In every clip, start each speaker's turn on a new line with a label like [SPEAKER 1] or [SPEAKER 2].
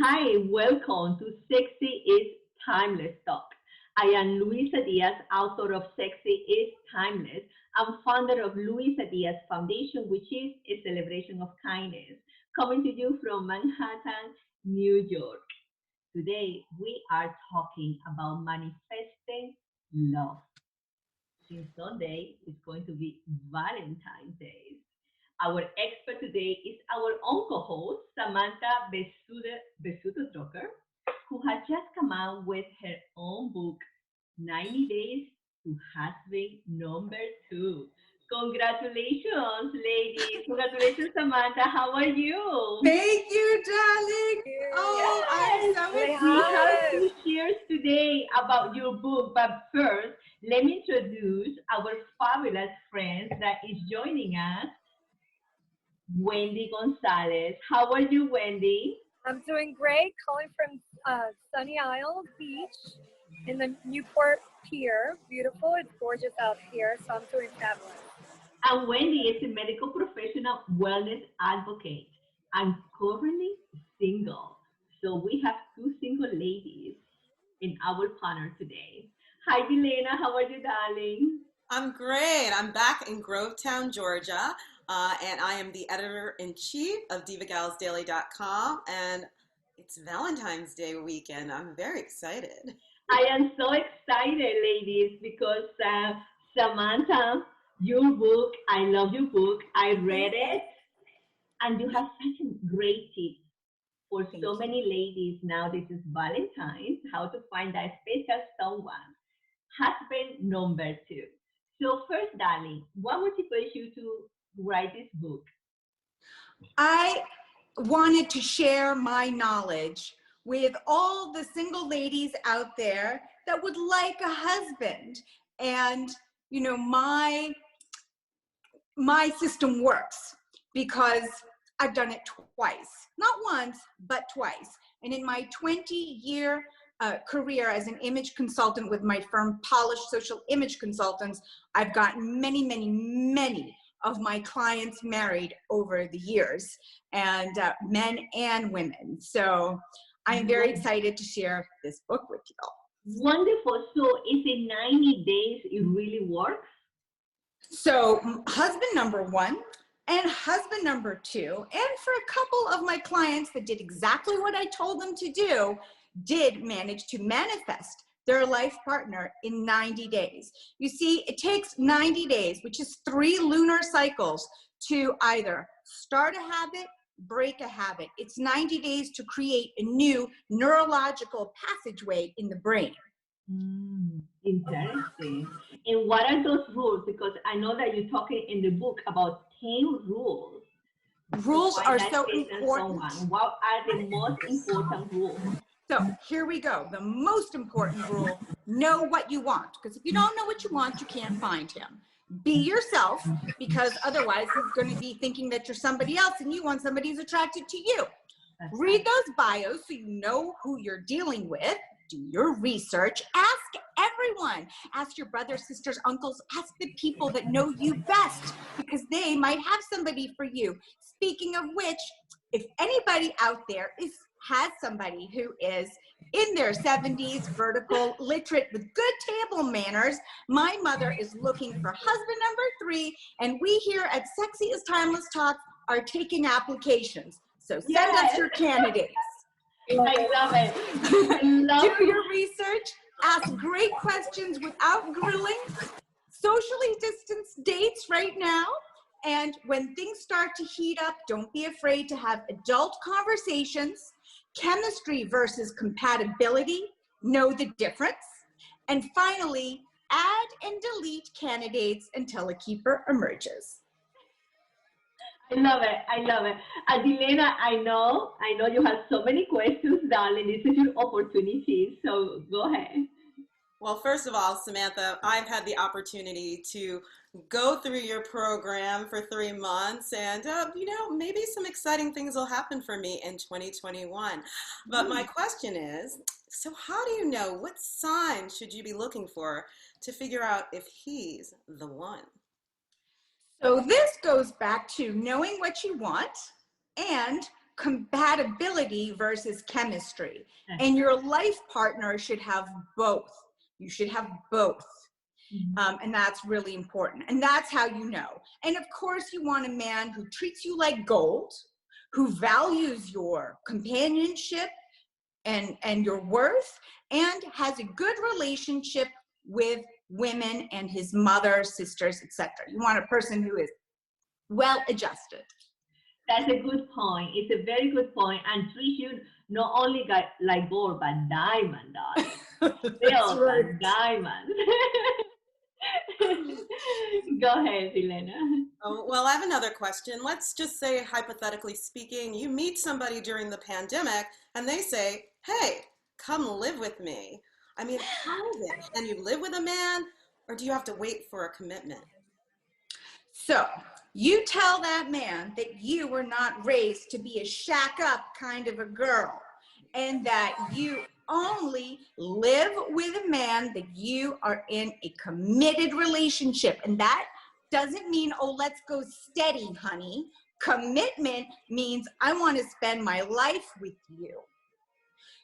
[SPEAKER 1] Hi, welcome to Sexy is Timeless Talk. I am Luisa Diaz, author of Sexy is Timeless. I'm founder of Luisa Diaz Foundation, which is a celebration of kindness, coming to you from Manhattan, New York. Today, we are talking about manifesting love. Since Sunday is going to be Valentine's Day. Our expert today is our own co-host, Samantha Besuto Drucker, who has just come out with her own book, 90 Days to Husband Number Two. Congratulations, ladies. Congratulations, Samantha. How are you?
[SPEAKER 2] Thank you, darling. Oh, I'm
[SPEAKER 1] Yes,
[SPEAKER 2] so
[SPEAKER 1] we have
[SPEAKER 2] excited.
[SPEAKER 1] two shares today about your book, but first, let me introduce our fabulous friend that is joining us, Wendy Gonzalez. How are you, Wendy?
[SPEAKER 3] I'm doing great, calling from Sunny Isles Beach in the Newport Pier. Beautiful, it's gorgeous out here, so I'm doing fabulous.
[SPEAKER 1] And Wendy is a medical professional wellness advocate. I'm currently single. So we have two single ladies in our panel today. Hi, Delena. How are you, darling?
[SPEAKER 2] I'm great. I'm back in Grovetown, Georgia, and I am the editor-in-chief of DivaGalsDaily.com, and it's Valentine's Day weekend. I'm very excited.
[SPEAKER 1] I am so excited, ladies, because Samantha, your book, I love your book. I read it, and you have such a great tip for so many ladies now. This is Valentine's, how to find that special someone. Husband number two. So first, darling, what motivates you to write this book?
[SPEAKER 4] I wanted to share my knowledge with all the single ladies out there that would like a husband. And, you know, my system works because I've done it twice, not once, but twice. And in my 20-year career as an image consultant with my firm, Polished Social Image Consultants, I've gotten many, many, many of my clients married over the years, and men and women. So I am very excited to share this book with you all.
[SPEAKER 1] Wonderful. So is it 90 days it really works?
[SPEAKER 4] So husband number one and husband number two, and for a couple of my clients that did exactly what I told them to do, did manage to manifest their life partner in 90 days. You see, it takes 90 days, which is 3 lunar cycles, to either start a habit, break a habit. It's 90 days to create a new neurological passageway in the brain.
[SPEAKER 1] Interesting. And what are those rules? Because I know that you're talking in the book about 10 rules.
[SPEAKER 4] Rules are so important.
[SPEAKER 1] What are the most important rules?
[SPEAKER 4] So here we go. The most important rule, know what you want. Because if you don't know what you want, you can't find him. Be yourself, because otherwise he's going to be thinking that you're somebody else and you want somebody who's attracted to you. Read those bios so you know who you're dealing with. Do your research. Ask everyone. Ask your brothers, sisters, uncles. Ask the people that know you best, because they might have somebody for you. Speaking of which, if anybody out there has somebody who is in their 70s, vertical, literate, with good table manners, my mother is looking for husband number 3, and we here at Sexy is Timeless Talk are taking applications. So send us your candidates.
[SPEAKER 1] I love it.
[SPEAKER 4] Do your research, ask great questions without grilling, socially distanced dates right now, and when things start to heat up, don't be afraid to have adult conversations, chemistry versus compatibility, know the difference, and finally, add and delete candidates until a keeper emerges.
[SPEAKER 1] I love it. I love it. Adilena, I know you have so many questions, darling. This is your opportunity. So go ahead.
[SPEAKER 2] Well, first of all, Samantha, I've had the opportunity to go through your program for 3 months, and maybe some exciting things will happen for me in 2021. But my question is, so how do you know, what sign should you be looking for to figure out if he's the one?
[SPEAKER 4] So this goes back to knowing what you want and compatibility versus chemistry. And your life partner should have both. You should have both. And that's really important. And that's how you know. And of course, you want a man who treats you like gold, who values your companionship and your worth, and has a good relationship with women and his mother, sisters, etc. You want a person who is well adjusted.
[SPEAKER 1] That's a good point. It's a very good point. And treat you not only like gold, but diamond, darling.
[SPEAKER 4] That's right.
[SPEAKER 1] Diamond. Go ahead, Elena.
[SPEAKER 2] Oh, well, I have another question. Let's just say, hypothetically speaking, you meet somebody during the pandemic and they say, hey, come live with me. I mean, how is it? Can you live with a man, or do you have to wait for a commitment?
[SPEAKER 4] So you tell that man that you were not raised to be a shack up kind of a girl, and that you only live with a man that you are in a committed relationship. And that doesn't mean, oh, let's go steady, honey. Commitment means I want to spend my life with you.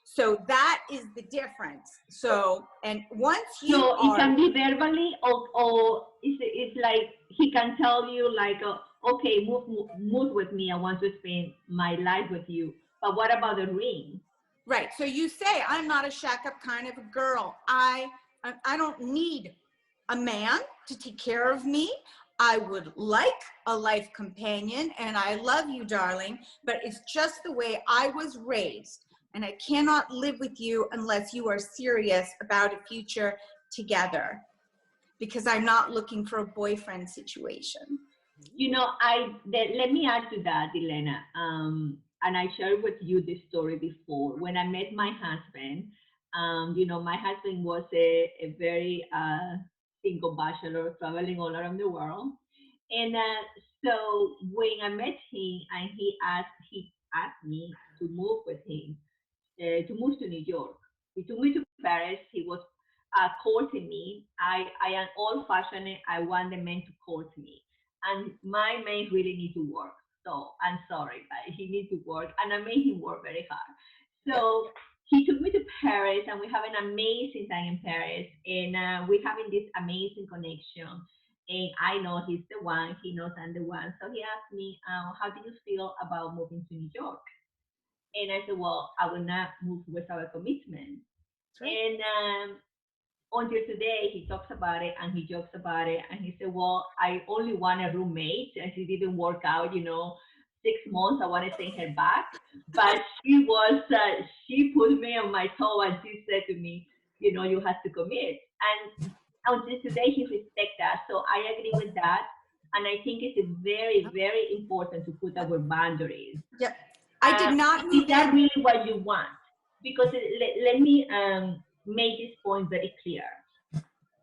[SPEAKER 4] So that is the difference. So, and once you
[SPEAKER 1] it can be verbally, or it's like he can tell you like, okay, move with me. I want to spend my life with you. But what about the ring?
[SPEAKER 4] Right. So you say, I'm not a shack up kind of a girl. I don't need a man to take care of me. I would like a life companion, and I love you, darling, but it's just the way I was raised. And I cannot live with you unless you are serious about a future together, because I'm not looking for a boyfriend situation.
[SPEAKER 1] You know, let me add to that, Elena. And I shared with you this story before. When I met my husband, you know, my husband was a very single bachelor traveling all around the world. And so when I met him, and he asked me to move with him, to move to New York. He took me to Paris. He was courting me. I am old-fashioned. I want the men to court me. And my man really need to work. So I'm sorry, but he needs to work, and I made him work very hard. So he took me to Paris, and we have an amazing time in Paris, and we're having this amazing connection. And I know he's the one, he knows I'm the one. So he asked me, how do you feel about moving to New York? And I said, well, I will not move without a commitment. Right. And until today, he talks about it and he jokes about it. And he said, well, I only want a roommate. And it didn't work out, you know, 6 months, I want to send her back. But she put me on my toe, and she said to me, you know, you have to commit. And until today, he respects that. So I agree with that. And I think it's very, very important to put our boundaries.
[SPEAKER 4] Yep. I did not.
[SPEAKER 1] Is that really what you want? Because let me make this point very clear.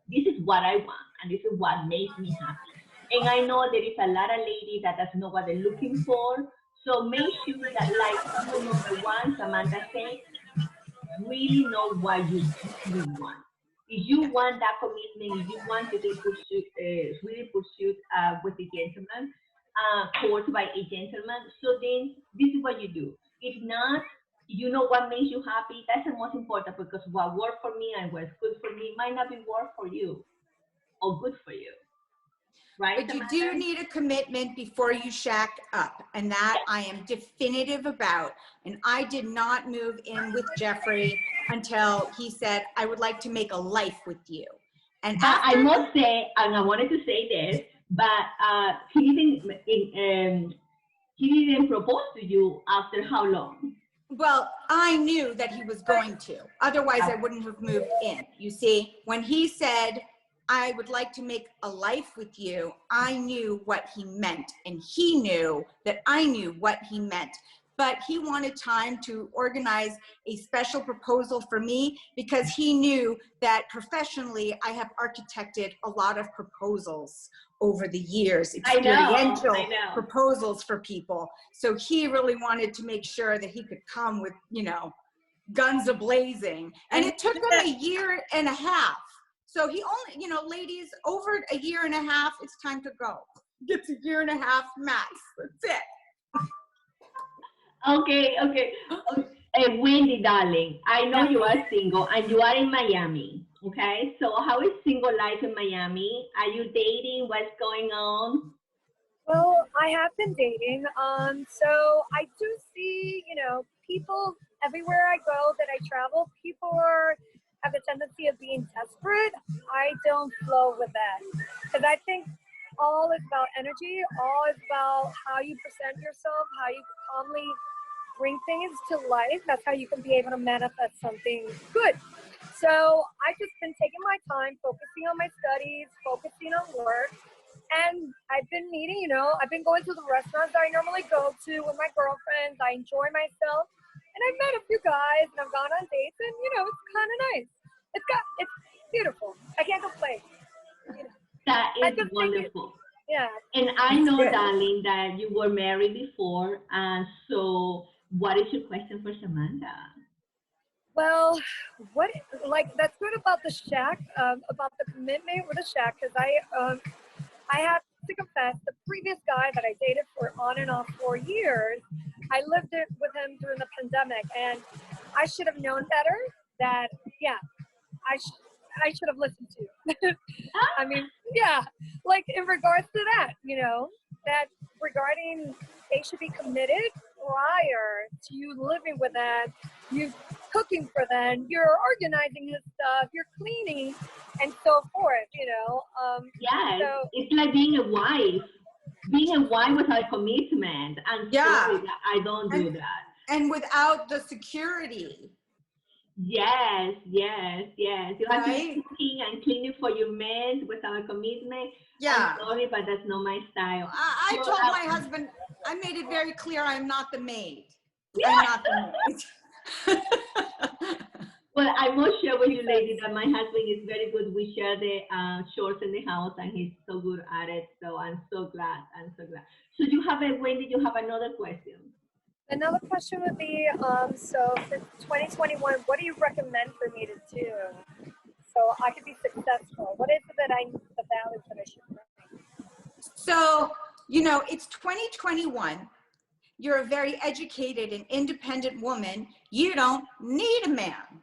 [SPEAKER 1] This is what I want, and this is what makes me happy. And I know there is a lot of ladies that doesn't know what they're looking for. So make sure that, like you number one, Samantha said, really know what you really want. If you want that commitment, if you want to be really pursued with a gentleman, courted by a gentleman, so then this is what you do. If not, you know what makes you happy. That's the most important, because what worked for me and what's good for me might not be work for you or good for you. Right?
[SPEAKER 4] But you do need a commitment before you shack up, and that I am definitive about. And I did not move in with Jeffrey until he said, I would like to make a life with you. And
[SPEAKER 1] I must say, and I wanted to say this, but he didn't propose to you after how long?
[SPEAKER 4] Well, I knew that he was going to. Otherwise, I wouldn't have moved in. You see, when he said, I would like to make a life with you, I knew what he meant. And he knew that I knew what he meant. But he wanted time to organize a special proposal for me, because he knew that professionally I have architected a lot of proposals over the years, experiential proposals for people. So he really wanted to make sure that he could come with, you know, guns a-blazing. And it took him a year and a half. So he only, you know, ladies, over a year and a half, it's time to go. Gets a year and a half max. That's it.
[SPEAKER 1] Okay, okay. Wendy, darling, I know
[SPEAKER 3] Yeah.
[SPEAKER 1] you are single and you are in Miami. Okay, so how is single life in Miami? Are you dating? What's going on?
[SPEAKER 3] Well, I have been dating. So I do see, people everywhere I go that I travel, people have a tendency of being desperate. I don't flow with that because I think all is about energy. All is about how you present yourself, how you calmly bring things to life. That's how you can be able to manifest something good. So I've just been taking my time, focusing on my studies, focusing on work. And I've been meeting, I've been going to the restaurants that I normally go to with my girlfriends. I enjoy myself. And I've met a few guys and I've gone on dates and, it's kind of nice. It's beautiful. I can't complain. You know,
[SPEAKER 1] That
[SPEAKER 3] I
[SPEAKER 1] is
[SPEAKER 3] just think
[SPEAKER 1] wonderful.
[SPEAKER 3] yeah,
[SPEAKER 1] And I
[SPEAKER 4] That's
[SPEAKER 1] know,
[SPEAKER 4] good.
[SPEAKER 1] darling, that you were married before. And so, what is your question for Samantha?
[SPEAKER 3] well, what that's good about the shack, about the commitment with the shack, because I have to confess, the previous guy that I dated for on and off 4 years, I lived it with him during the pandemic, and I should have known better. That yeah, I should have listened to. I mean, yeah, like in regards to that, that regarding they should be committed prior to you living with them, you cooking for them, you're organizing his stuff, you're cleaning, and so forth.
[SPEAKER 1] Yes,
[SPEAKER 3] So
[SPEAKER 1] it's like being a wife. Being a wife without commitment. I'm
[SPEAKER 4] Yeah.
[SPEAKER 1] sorry that I don't do
[SPEAKER 4] And,
[SPEAKER 1] that.
[SPEAKER 4] and without the security,
[SPEAKER 1] Yes, yes, yes. You have to be
[SPEAKER 4] right?
[SPEAKER 1] cooking and cleaning for your men without a commitment. I'm
[SPEAKER 4] Yeah.
[SPEAKER 1] sorry, but that's not my style.
[SPEAKER 4] I
[SPEAKER 1] Well,
[SPEAKER 4] told my husband, I made it very clear I'm not the maid. I'm not the maid.
[SPEAKER 1] well, I must share with you, lady, that my husband is very good. We share the chores in the house, and he's so good at it. So I'm so glad. I'm so glad. So you have a Wendy. You have another question.
[SPEAKER 3] another question would be, so for 2021, what do you recommend for me to do so I could be successful? What is it that the values that I should bring?
[SPEAKER 4] So, it's 2021. You're a very educated and independent woman. You don't need a man.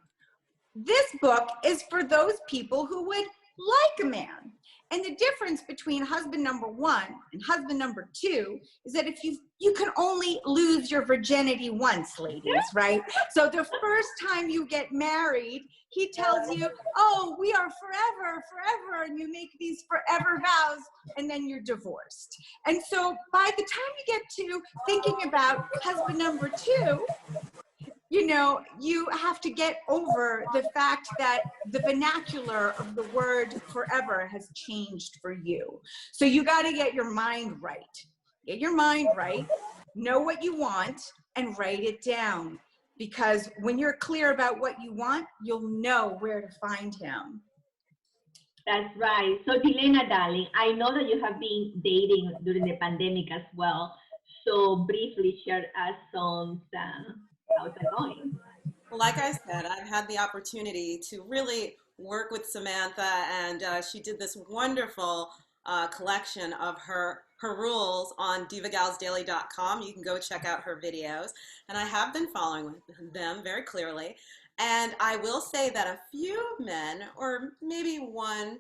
[SPEAKER 4] This book is for those people who would like a man. And the difference between husband number one and husband number two is that if you can only lose your virginity once, ladies, right? So the first time you get married, he tells you, oh, we are forever, forever, and you make these forever vows, and then you're divorced. And so by the time you get to thinking about husband number two, you have to get over the fact that the vernacular of the word forever has changed for you. So you got to get your mind right. Get your mind right, know what you want, and write it down. Because when you're clear about what you want, you'll know where to find him.
[SPEAKER 1] That's right. So, Dilena, darling, I know that you have been dating during the pandemic as well. So, briefly share us some, how's it going?
[SPEAKER 2] Well, like I said, I've had the opportunity to really work with Samantha, and she did this wonderful collection of her rules on divagalsdaily.com. You can go check out her videos, and I have been following them very clearly. And I will say that a few men, or maybe one,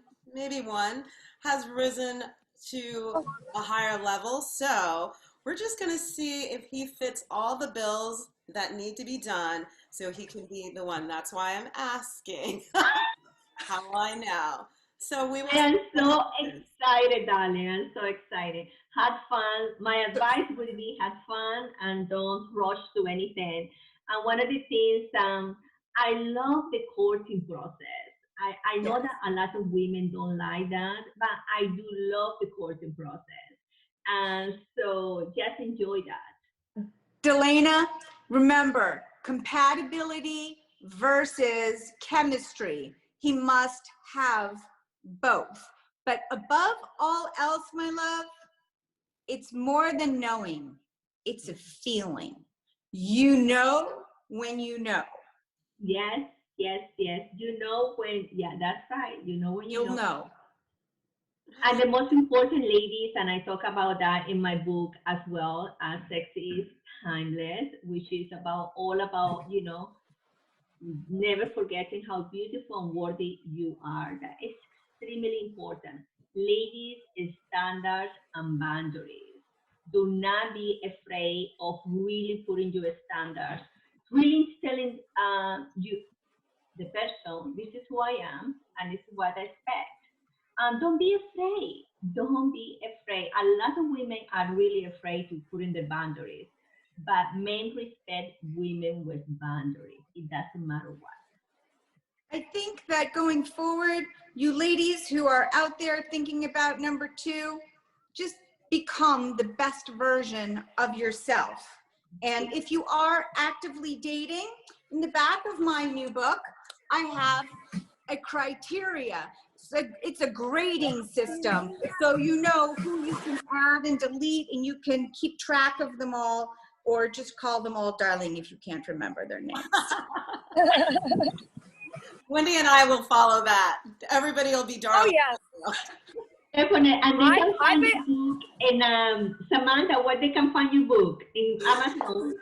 [SPEAKER 2] has risen to a higher level. So we're just going to see if he fits all the bills that need to be done so he can be the one. That's why I'm asking. How will I know? So we will
[SPEAKER 1] I am
[SPEAKER 2] see what
[SPEAKER 1] so
[SPEAKER 2] happens.
[SPEAKER 1] excited, darling. I'm so excited. Have fun. My advice would be have fun and don't rush to anything. And one of the things, I love the courting process. I know
[SPEAKER 4] Yes.
[SPEAKER 1] that a lot of women don't like that, but I do love the courting process. And so just enjoy that.
[SPEAKER 4] Delana, remember, compatibility versus chemistry. He must have both. But above all else, my love, it's more than knowing. It's a feeling. You know when you know.
[SPEAKER 1] Yes, yes, yes. You know when, yeah, that's right. You know when you
[SPEAKER 4] You'll
[SPEAKER 1] know.
[SPEAKER 4] know.
[SPEAKER 1] And the most important, ladies, and I talk about that in my book as well, Sexy is Timeless, which is about all about, never forgetting how beautiful and worthy you are. That is extremely important. Ladies, standards and boundaries. Do not be afraid of really putting your standards. Really telling you, the person, this is who I am and this is what I expect. And don't be afraid. Don't be afraid. A lot of women are really afraid to put in their boundaries, but men respect women with boundaries. It doesn't matter what.
[SPEAKER 4] I think that going forward, you ladies who are out there thinking about number two, just become the best version of yourself. And if you are actively dating, in the back of my new book, I have a criteria. So it's a grading system. So you know who you can add and delete, and you can keep track of them all, or just call them all darling if you can't remember their names.
[SPEAKER 2] Wendy and I will follow that. Everybody will be darling.
[SPEAKER 3] Oh, yes.
[SPEAKER 1] Definitely. And they can find your book in, Samantha, where they can find your book? In Amazon?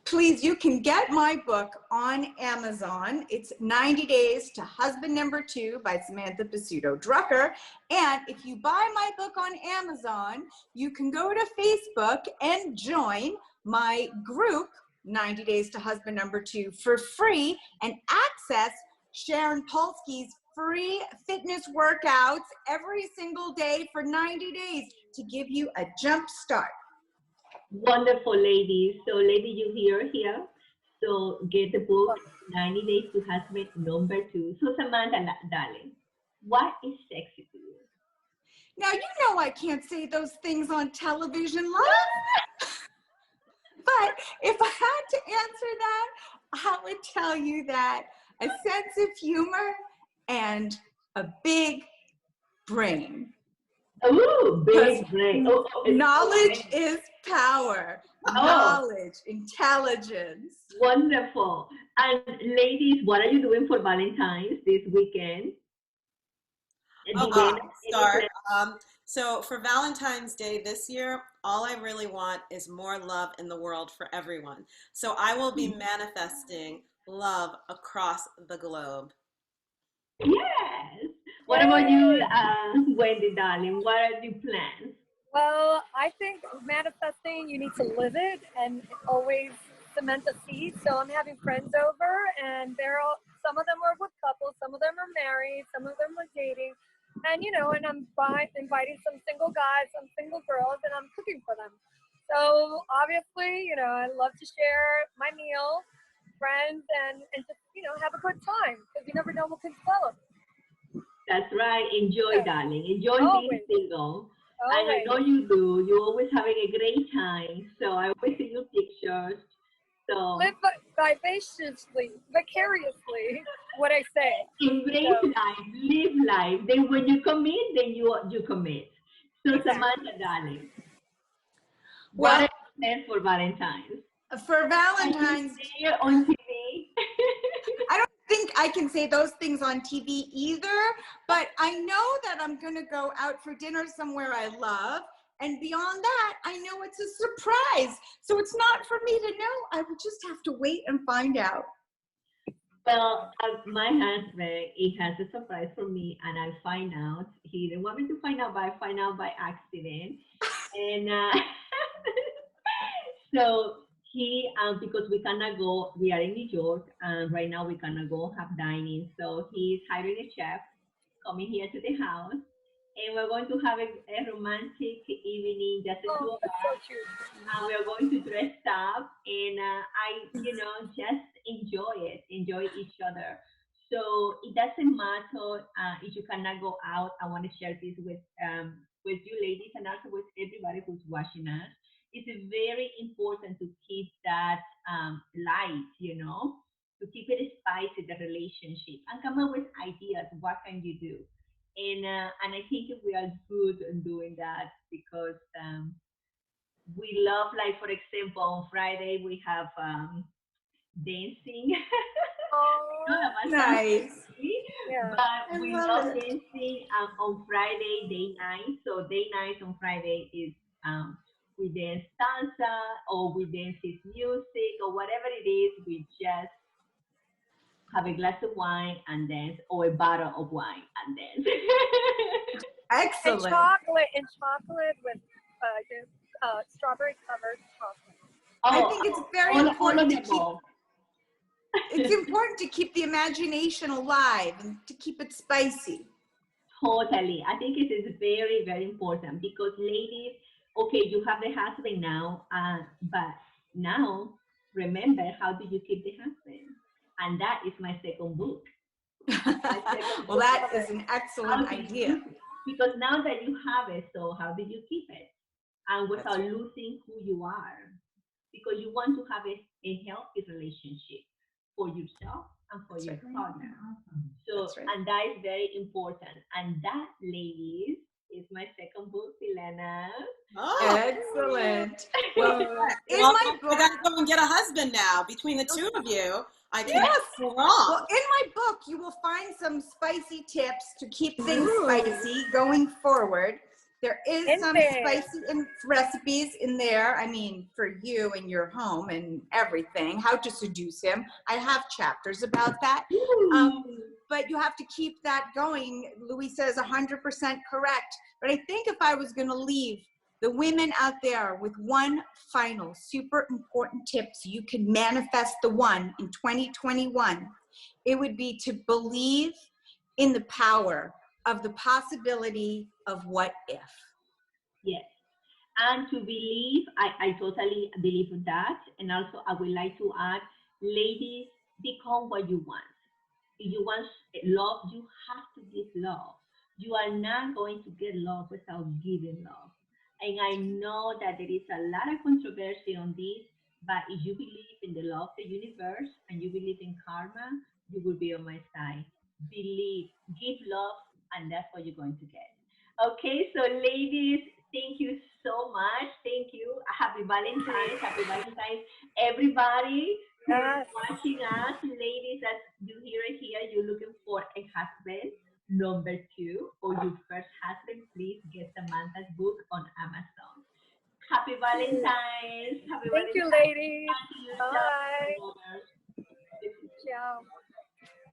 [SPEAKER 4] Please, you can get my book on Amazon. It's 90 Days to Husband Number Two by Samantha Pizzuto Drucker. And if you buy my book on Amazon, you can go to Facebook and join my group, 90 Days to Husband Number Two, for free and access Sharon Polsky's free fitness workouts every single day for 90 days to give you a jump start.
[SPEAKER 1] Wonderful, ladies. So, lady, you hear here. So, get the book, 90 Days to Husband Number Two. So, Samantha, darling, what is sexy to you?
[SPEAKER 4] Now, you know I can't say those things on television, right? But if I had to answer that, I would tell you that a sense of humor and a big brain.
[SPEAKER 1] Oh, big brain.
[SPEAKER 4] Knowledge is power.
[SPEAKER 1] Oh.
[SPEAKER 4] Knowledge, intelligence.
[SPEAKER 1] Wonderful. And ladies, what are you doing for Valentine's this weekend?
[SPEAKER 2] I'll start. So for Valentine's Day this year, all I really want is more love in the world for everyone. So I will be manifesting love across the globe.
[SPEAKER 1] Yes. What about you, Wendy, darling? What are your plans?
[SPEAKER 3] Well, I think manifesting, you need to live it and always cement the seed. So I'm having friends over, and some of them are with couples, some of them are married, some of them are dating. And, and I'm inviting some single guys, some single girls, and I'm cooking for them. So obviously, I love to share my meal, friends, and just, have a good time, because you never know what can develop.
[SPEAKER 1] That's right. Enjoy, darling. Enjoy being single. And I know you do. You're always having a great time. So I always see your pictures. So
[SPEAKER 3] live vivaciously, vicariously, what I say.
[SPEAKER 1] Embrace life, live life. Then when you commit, then you commit. So Samantha, darling, what are you plans for Valentine's?
[SPEAKER 4] For Valentine's
[SPEAKER 1] Day on TV.
[SPEAKER 4] I don't think I can say those things on TV either, but I know that I'm going to go out for dinner somewhere I love. And beyond that, I know it's a surprise. So it's not for me to know. I will just have to wait and find out.
[SPEAKER 1] Well, my husband, he has a surprise for me, and I find out. He didn't want me to find out, but I find out by accident. And so he, because we cannot go, we are in New York, and right now we cannot go have dining. So he's hiring a chef coming here to the house, and we're going to have a romantic evening, just the two of us.
[SPEAKER 3] So cute.
[SPEAKER 1] And we're going to dress up, and just enjoy each other. So it doesn't matter if you cannot go out. I want to share this with you ladies, and also with everybody who's watching us. It's very important to keep that light, to keep it spicy, the relationship, and come up with ideas. What can you do? And I think we are good in doing that, because we love, like, for example, on Friday we have dancing.
[SPEAKER 3] Oh,
[SPEAKER 4] nice.
[SPEAKER 3] Yeah.
[SPEAKER 1] But we love dancing on Friday, day night. So day night on Friday is we dance salsa, or we dance his music, or whatever it is. We just have a glass of wine and dance, or a bottle of wine and dance.
[SPEAKER 4] Excellent.
[SPEAKER 3] And chocolate with strawberry covered chocolate.
[SPEAKER 4] I think it's very
[SPEAKER 1] all
[SPEAKER 4] important
[SPEAKER 1] of
[SPEAKER 4] to
[SPEAKER 1] the
[SPEAKER 4] keep.
[SPEAKER 1] above.
[SPEAKER 4] It's important to keep the imagination alive and to keep it spicy.
[SPEAKER 1] Totally. I think it is very, very important because ladies, okay, you have the husband now, but now remember, how do you keep the husband? And that is my second book.
[SPEAKER 4] Well, that is an excellent
[SPEAKER 1] How do
[SPEAKER 4] idea.
[SPEAKER 1] you, because now that you have it, so how do you keep it? And without
[SPEAKER 4] That's right.
[SPEAKER 1] losing who you are. Because you want to have a healthy relationship for yourself and for
[SPEAKER 4] That's
[SPEAKER 1] your
[SPEAKER 4] right.
[SPEAKER 1] partner. So,
[SPEAKER 4] That's right.
[SPEAKER 1] and that is very important. And that, ladies, is my second book, Elena.
[SPEAKER 2] Oh,
[SPEAKER 4] Excellent. Well, in
[SPEAKER 2] well,
[SPEAKER 4] my
[SPEAKER 2] I
[SPEAKER 4] book,
[SPEAKER 2] gotta go and get a husband now. Between the two of you, I can
[SPEAKER 4] yes.
[SPEAKER 2] go
[SPEAKER 4] Well,
[SPEAKER 2] wrong.
[SPEAKER 4] in my book, you will find some spicy tips to keep things spicy going forward. There is some spicy recipes in there. I mean, for you and your home and everything, how to seduce him. I have chapters about that. But you have to keep that going. Louisa is 100% correct. But I think if I was going to leave the women out there with one final super important tip so you can manifest the one in 2021, it would be to believe in the power of the possibility of what if.
[SPEAKER 1] Yes. And to believe, I totally believe in that. And also, I would like to add, ladies, become what you want. If you want love, you have to give love. You are not going to get love without giving love. And I know that there is a lot of controversy on this, but if you believe in the law of the universe and you believe in karma, you will be on my side. Believe, give love, and that's what you're going to get. Okay, so ladies, thank you so much. Thank you. Happy Valentine's. Happy Valentine's, everybody who is
[SPEAKER 3] Yes.
[SPEAKER 1] watching us. Ladies, as you hear it here, you're looking for a husband. Number two, or your first husband, please get Samantha's book on Amazon. Happy Valentine's. Happy
[SPEAKER 3] Thank you,
[SPEAKER 1] Valentine's.
[SPEAKER 3] ladies.
[SPEAKER 1] Thank you.
[SPEAKER 3] Bye. Ciao.